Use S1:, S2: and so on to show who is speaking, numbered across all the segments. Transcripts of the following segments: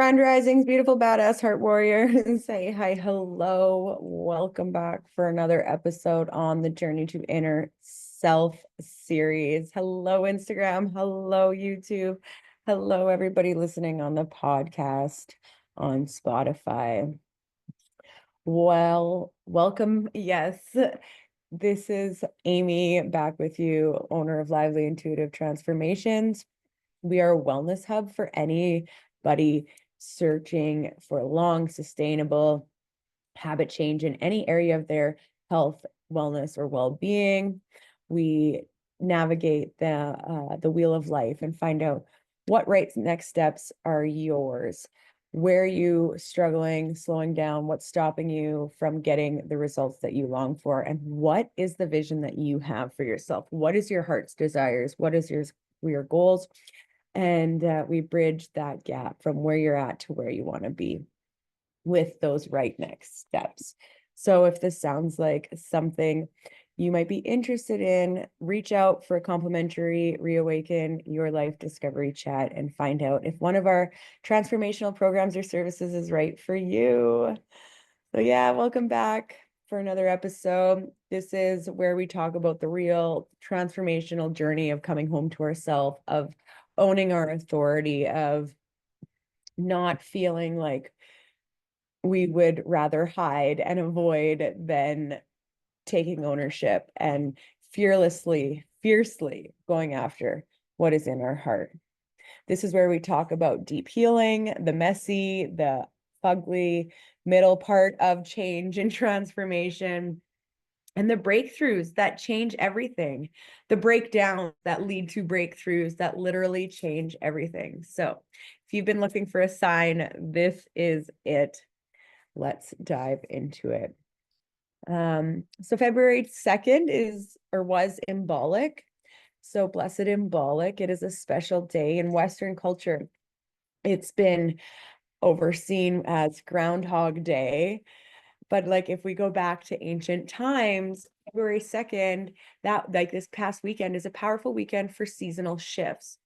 S1: Grand Risings, beautiful badass heart warrior. Say hi, hello. Welcome back for another episode on the Journey to Inner Self series. Hello, Instagram. Hello, YouTube. Hello, everybody listening on the podcast on Spotify. Well, welcome. Yes, this is Amy back with you, owner of Lively Intuitive Transformations. We are a wellness hub for anybody searching for long, sustainable habit change in any area of their health, wellness, or well-being. We navigate the wheel of life and find out what right next steps are yours. Where are you struggling, slowing down? What's stopping you from getting the results that you long for? And what is the vision that you have for yourself? What is your heart's desires? What is your goals? And we bridge that gap from where you're at to where you want to be with those right next steps. So if this sounds like something you might be interested in, reach out for a complimentary Reawaken Your Life Discovery chat and find out if one of our transformational programs or services is right for you. So yeah, welcome back for another episode. This is where we talk about the real transformational journey of coming home to ourselves, of owning our authority, of not feeling like we would rather hide and avoid than taking ownership and fiercely going after what is in our heart. This is where we talk about deep healing, the messy, the ugly middle part of change and transformation, and the breakthroughs that change everything, the breakdowns that lead to breakthroughs that literally change everything. So if you've been looking for a sign, this is it. Let's dive into it. So February 2nd was Imbolc. So blessed Imbolc. It is a special day in Western culture. It's been overseen as Groundhog Day. But like if we go back to ancient times, February 2nd, that like this past weekend is a powerful weekend for seasonal shifts.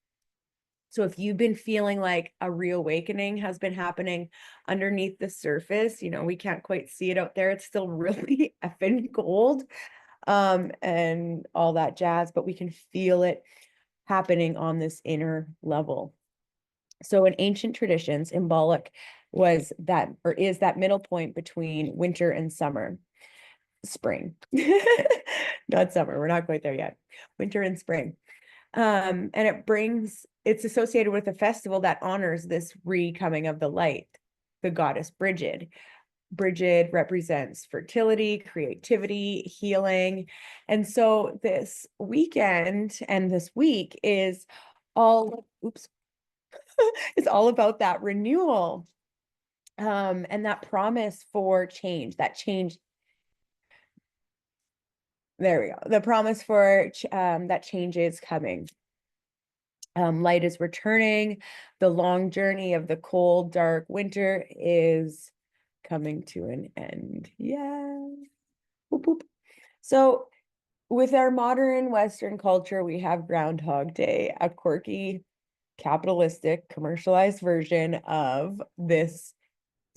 S1: So if you've been feeling like a reawakening has been happening underneath the surface, we can't quite see it out there. It's still really effing cold, and all that jazz, but we can feel it happening on this inner level. So in ancient traditions, Imbolc was that, or is that middle point between winter and summer, spring, not summer. We're not quite there yet. Winter and spring. And it's associated with a festival that honors this recoming of the light, the goddess Brigid. Brigid represents fertility, creativity, healing. And so this weekend and this week is it's all about that renewal, and that promise for change, there we go. The promise for that change is coming. Light is returning. The long journey of the cold, dark winter is coming to an end. Yeah. Boop, boop. So with our modern Western culture, we have Groundhog Day, a quirky, capitalistic, commercialized version of this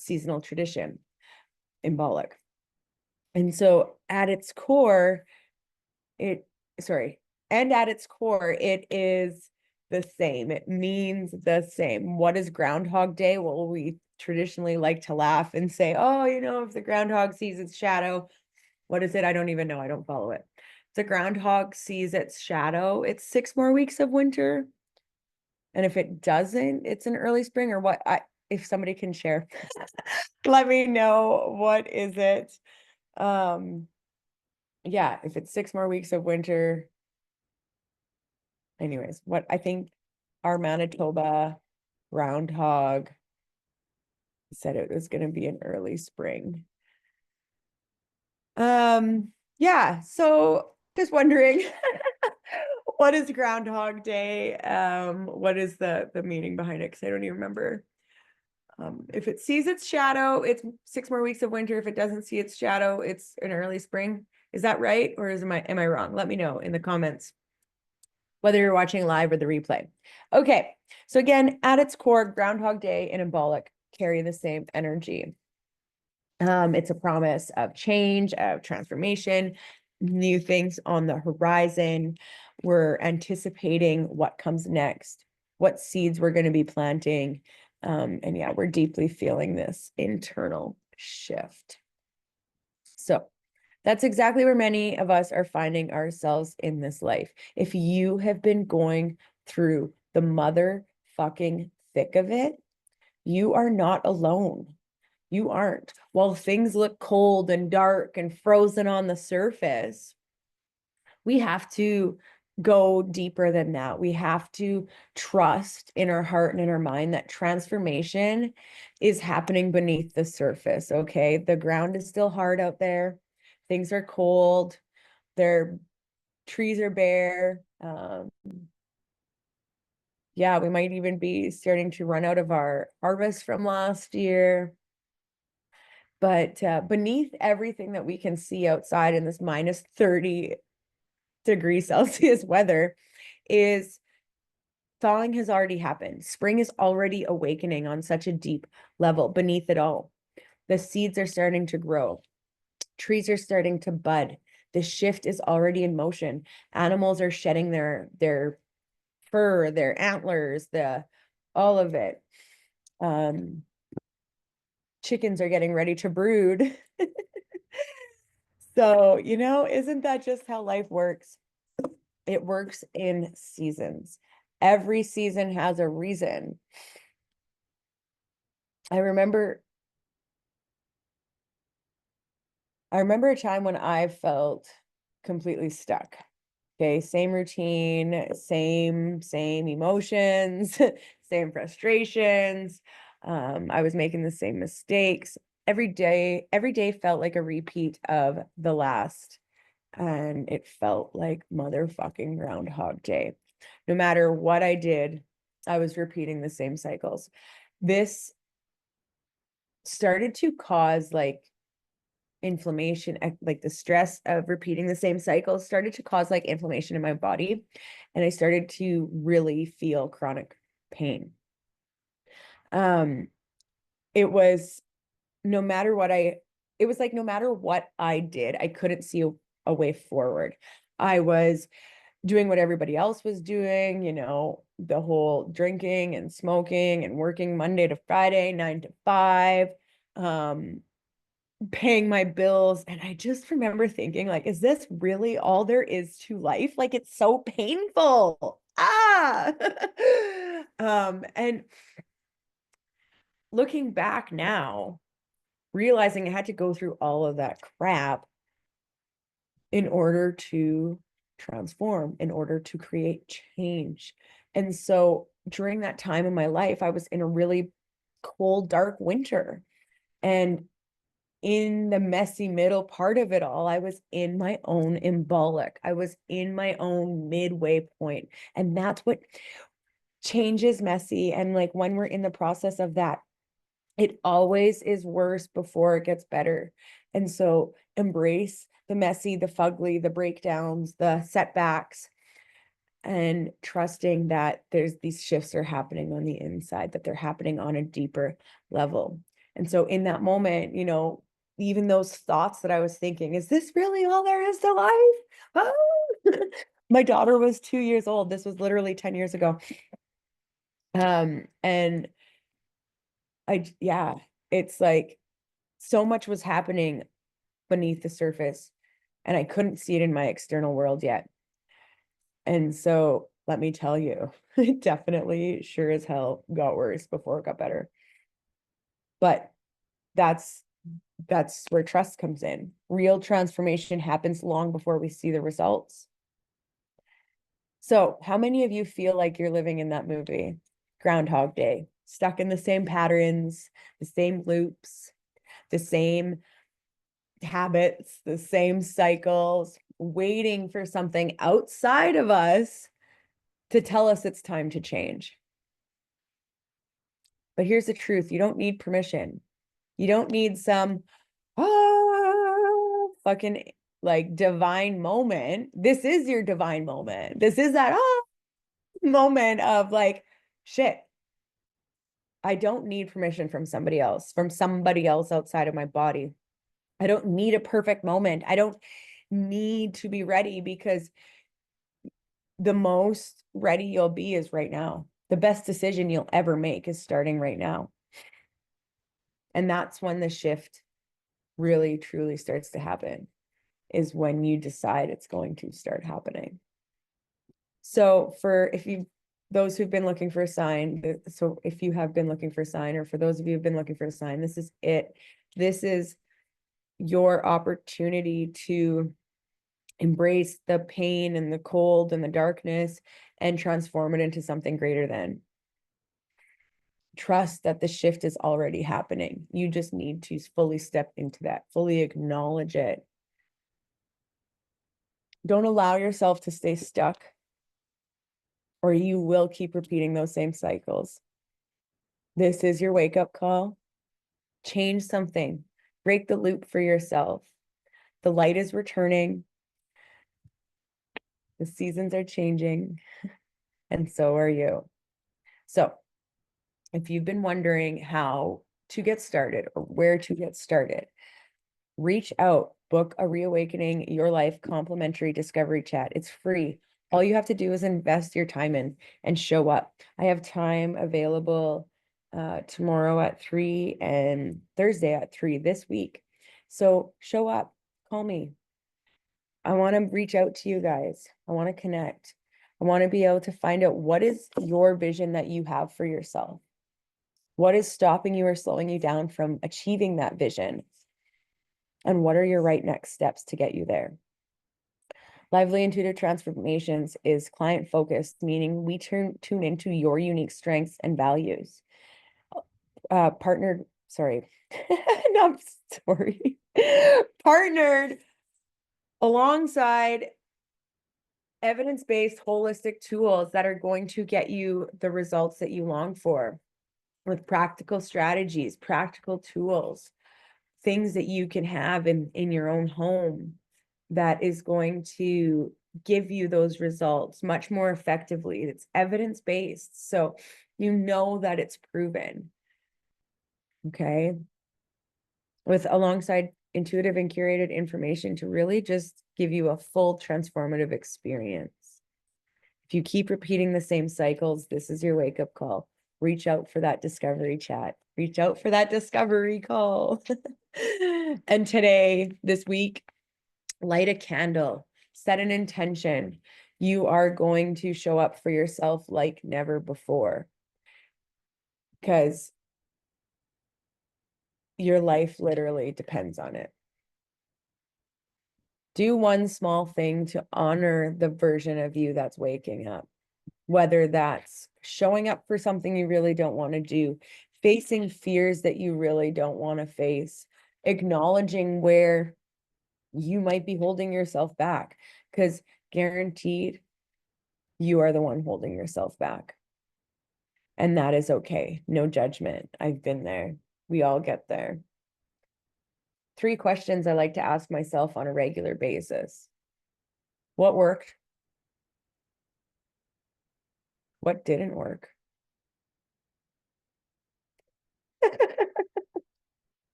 S1: seasonal tradition, Imbolc. And so at its core, it is the same. It means the same. What is Groundhog Day? Well, we traditionally like to laugh and say, oh, if the groundhog sees its shadow, what is it? I don't even know. I don't follow it. If the groundhog sees its shadow, it's 6 more weeks of winter. And if it doesn't, it's an early spring, or what? If somebody can share, let me know. What is it? Yeah, if it's 6 more weeks of winter. Anyways, what I think our Manitoba groundhog said it was going to be an early spring. Yeah, so just wondering, what is Groundhog Day? What is the meaning behind it? Because I don't even remember. If it sees its shadow, it's 6 more weeks of winter. If it doesn't see its shadow, it's an early spring. Is that right? Or am I wrong? Let me know in the comments. whether you're watching live or the replay. Okay, so again, at its core, Groundhog Day and Imbolc carry the same energy. It's a promise of change, of transformation, new things on the horizon. We're anticipating what comes next, what seeds we're going to be planting. And yeah, we're deeply feeling this internal shift. So that's exactly where many of us are finding ourselves in this life. If you have been going through the motherfucking thick of it, you are not alone. You aren't. While things look cold and dark and frozen on the surface, we have to go deeper than that. We have to trust in our heart and in our mind that transformation is happening beneath the surface, okay? The ground is still hard out there. Things are cold. Their trees are bare. Yeah, we might even be starting to run out of our harvest from last year. But beneath everything that we can see outside in this minus 30 degrees Celsius weather is thawing has already happened. Spring is already awakening on such a deep level beneath it all. The seeds are starting to grow. Trees are starting to bud. The shift is already in motion. Animals are shedding their fur, their antlers, all of it. Chickens are getting ready to brood. So, isn't that just how life works? It works in seasons. Every season has a reason. I remember a time when I felt completely stuck. Okay, same routine, same emotions, same frustrations. I was making the same mistakes. Every day felt like a repeat of the last. And it felt like motherfucking Groundhog Day. No matter what I did, I was repeating the same cycles. This started to cause like inflammation, like the stress of repeating the same cycles started to cause like inflammation in my body. And I started to really feel chronic pain. It was no matter what it was like no matter what I did, I couldn't see a way forward. I was doing what everybody else was doing, the whole drinking and smoking and working Monday to Friday, 9 to 5, paying my bills. And I just remember thinking, like, is this really all there is to life? Like, it's so painful. And looking back now, realizing I had to go through all of that crap in order to transform, in order to create change. And so during that time in my life, I was in a really cold, dark winter. And in the messy middle part of it all, I was in my own Imbolc. I was in my own midway point. And that's what change is messy. And like when we're in the process of that, it always is worse before it gets better. And so embrace the messy, the fugly, the breakdowns, the setbacks, and trusting that these shifts are happening on the inside, that they're happening on a deeper level. And so in that moment, even those thoughts that I was thinking, is this really all there is to life? Oh! My daughter was 2 years old. This was literally 10 years ago. And it's like so much was happening beneath the surface and I couldn't see it in my external world yet. And so let me tell you, it definitely sure as hell got worse before it got better. But that's where trust comes in. Real transformation happens long before we see the results. So how many of you feel like you're living in that movie, Groundhog Day, stuck in the same patterns, the same loops, the same habits, the same cycles, waiting for something outside of us to tell us it's time to change? But here's the truth. You don't need permission. You don't need some fucking like divine moment. This is your divine moment. This is that moment of like, shit, I don't need permission from somebody else outside of my body. I don't need a perfect moment. I don't need to be ready, because the most ready you'll be is right now. The best decision you'll ever make is starting right now. And that's when the shift really, truly starts to happen, is when you decide it's going to start happening. So those who've been looking for a sign, so if you have been looking for a sign, or for those of you who've been looking for a sign, this is it. This is your opportunity to embrace the pain and the cold and the darkness and transform it into something greater than. Trust that the shift is already happening. You just need to fully step into that, fully acknowledge it. Don't allow yourself to stay stuck, or you will keep repeating those same cycles. This is your wake-up call. Change something. Break the loop for yourself. The light is returning. The seasons are changing, and so are you. So if you've been wondering how to get started or where to get started, reach out, book a Reawakening Your Life complimentary discovery chat. It's free. All you have to do is invest your time in and show up. I have time available tomorrow at 3 and Thursday at 3 this week. So show up, call me. I want to reach out to you guys. I want to connect. I want to be able to find out what is your vision that you have for yourself. What is stopping you or slowing you down from achieving that vision? And what are your right next steps to get you there? Lively Intuitive Transformations is client focused, meaning we tune into your unique strengths and values. Partnered alongside evidence-based holistic tools that are going to get you the results that you long for, with practical strategies, practical tools, things that you can have in your own home that is going to give you those results much more effectively. It's evidence-based, so you know that it's proven. Okay. Alongside intuitive and curated information to really just give you a full transformative experience. If you keep repeating the same cycles, this is your wake-up call. Reach out for that discovery chat. Reach out for that discovery call. And today, this week, light a candle, set an intention. You are going to show up for yourself like never before, because your life literally depends on it. Do one small thing to honor the version of you that's waking up, whether that's showing up for something you really don't want to do, facing fears that you really don't want to face, acknowledging where you might be holding yourself back, because guaranteed you are the one holding yourself back. And that is okay. No judgment. I've been there. We all get there. 3 questions I like to ask myself on a regular basis. What worked? What didn't work?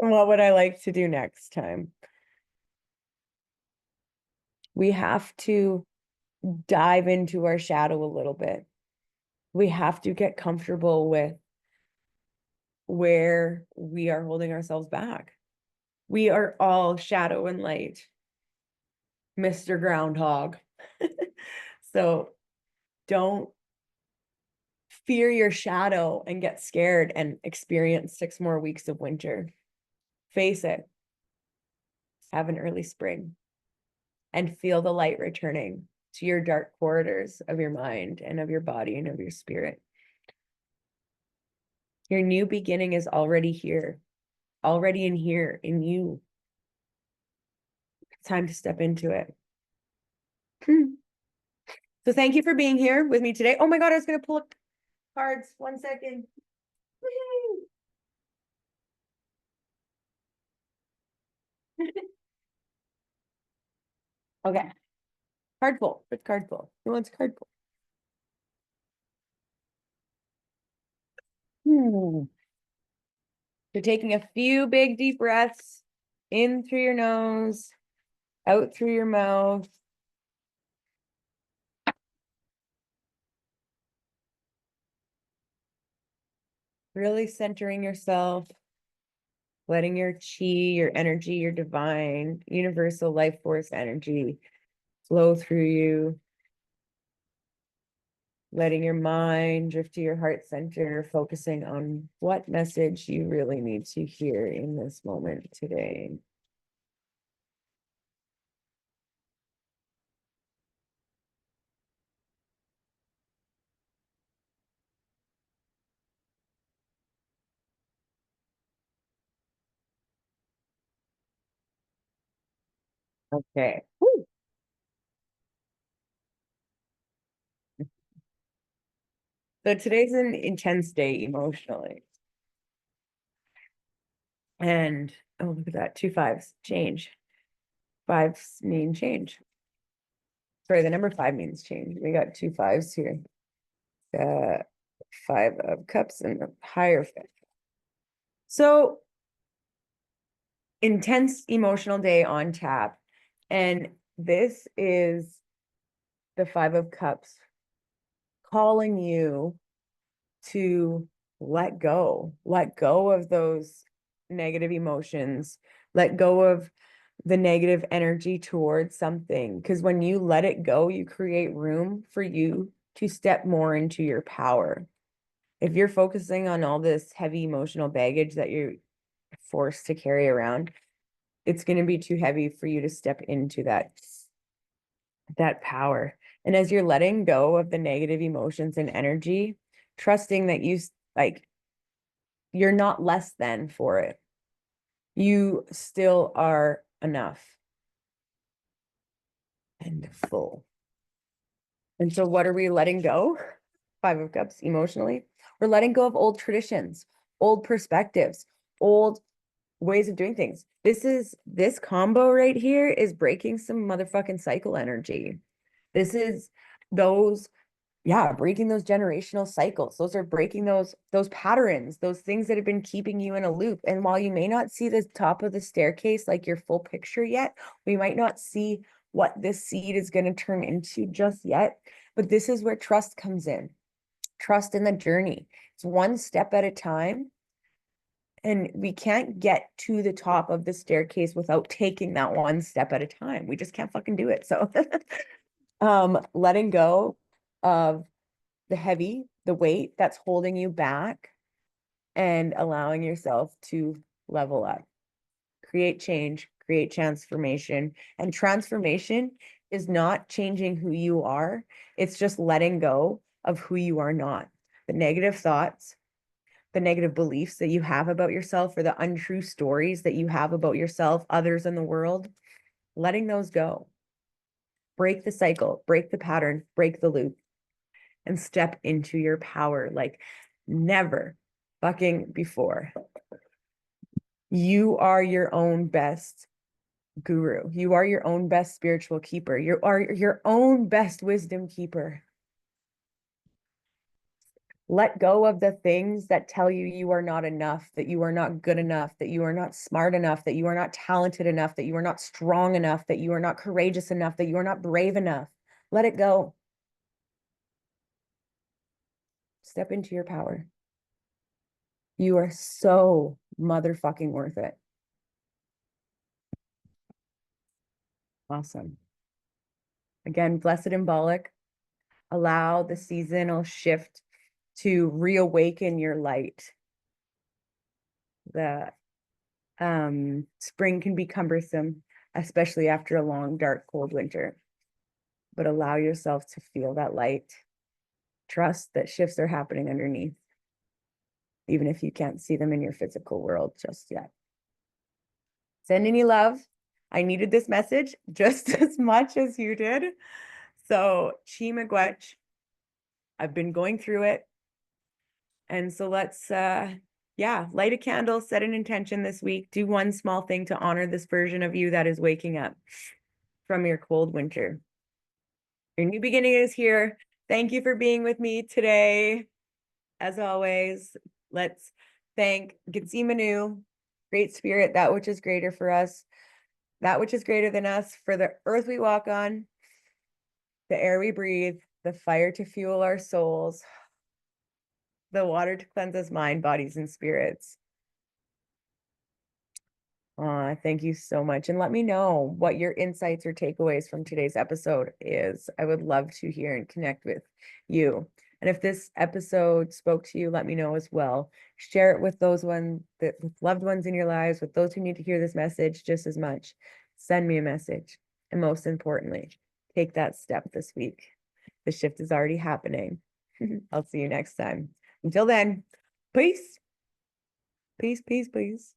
S1: And what would I like to do next time? We have to dive into our shadow a little bit. We have to get comfortable with where we are holding ourselves back. We are all shadow and light, Mr. Groundhog. So don't fear your shadow and get scared and experience 6 more weeks of winter. Face it. Have an early spring and feel the light returning to your dark corridors of your mind and of your body and of your spirit. Your new beginning is already here, already in here, in you. It's time to step into it. So thank you for being here with me today. Oh my God, I was going to pull up cards. 1 second. Okay. Card pull. It's card pull. Who wants card pull? So taking a few big deep breaths in through your nose, out through your mouth. Really centering yourself, letting your chi, your energy, your divine, universal life force energy flow through you. Letting your mind drift to your heart center, focusing on what message you really need to hear in this moment today. Okay. Woo. So today's an intense day emotionally. And oh, look at that. 2 5s. Change. Fives mean change. Sorry, the number 5 means change. We got 2 5s here. 5 of cups and the higher fifth. So intense emotional day on tap. And this is the 5 of cups calling you to let go of those negative emotions, let go of the negative energy towards something. Because when you let it go, you create room for you to step more into your power. If you're focusing on all this heavy emotional baggage that you're forced to carry around, it's going to be too heavy for you to step into that power. And as you're letting go of the negative emotions and energy, trusting that you're not less than for it. You still are enough and full. And so what are we letting go? 5 of cups emotionally. We're letting go of old traditions, old perspectives, old ways of doing things. This combo right here is breaking some motherfucking cycle energy. This is those, yeah, breaking those generational cycles. Those are breaking those patterns, those things that have been keeping you in a loop. And while you may not see the top of the staircase like your full picture yet, we might not see what this seed is going to turn into just yet. But this is where trust comes in. Trust in the journey. It's one step at a time. And we can't get to the top of the staircase without taking that one step at a time. We just can't fucking do it. So letting go of the weight that's holding you back, and allowing yourself to level up, create change, create transformation. And transformation is not changing who you are. It's just letting go of who you are not. The negative thoughts, the negative beliefs that you have about yourself, or the untrue stories that you have about yourself, others in the world, letting those go. Break the cycle, break the pattern, break the loop, and step into your power like never fucking before. You are your own best guru. You are your own best spiritual keeper. You are your own best wisdom keeper. Let go of the things that tell you you are not enough, that you are not good enough, that you are not smart enough, that you are not talented enough, that you are not strong enough, that you are not courageous enough, that you are not brave enough. Let it go. Step into your power. You are so motherfucking worth it. Awesome. Again, blessed Imbolc. Allow the seasonal shift to reawaken your light. The spring can be cumbersome, especially after a long, dark, cold winter. But allow yourself to feel that light. Trust that shifts are happening underneath, even if you can't see them in your physical world just yet. Sending you love. I needed this message just as much as you did. So, chi miigwech. I've been going through it. And so let's, light a candle, set an intention this week, do one small thing to honor this version of you that is waking up from your cold winter. Your new beginning is here. Thank you for being with me today. As always, Let's thank Getsimanu, Great Spirit, that which is greater for us, that which is greater than us, for the earth we walk on, the air we breathe, the fire to fuel our souls, the water to cleanse us mind, bodies, and spirits. Thank you so much. And let me know what your insights or takeaways from today's episode is. I would love to hear and connect with you. And if this episode spoke to you, let me know as well. Share it with those with loved ones in your lives, with those who need to hear this message just as much. Send me a message. And most importantly, take that step this week. The shift is already happening. I'll see you next time. Until then, peace. Peace, peace, peace.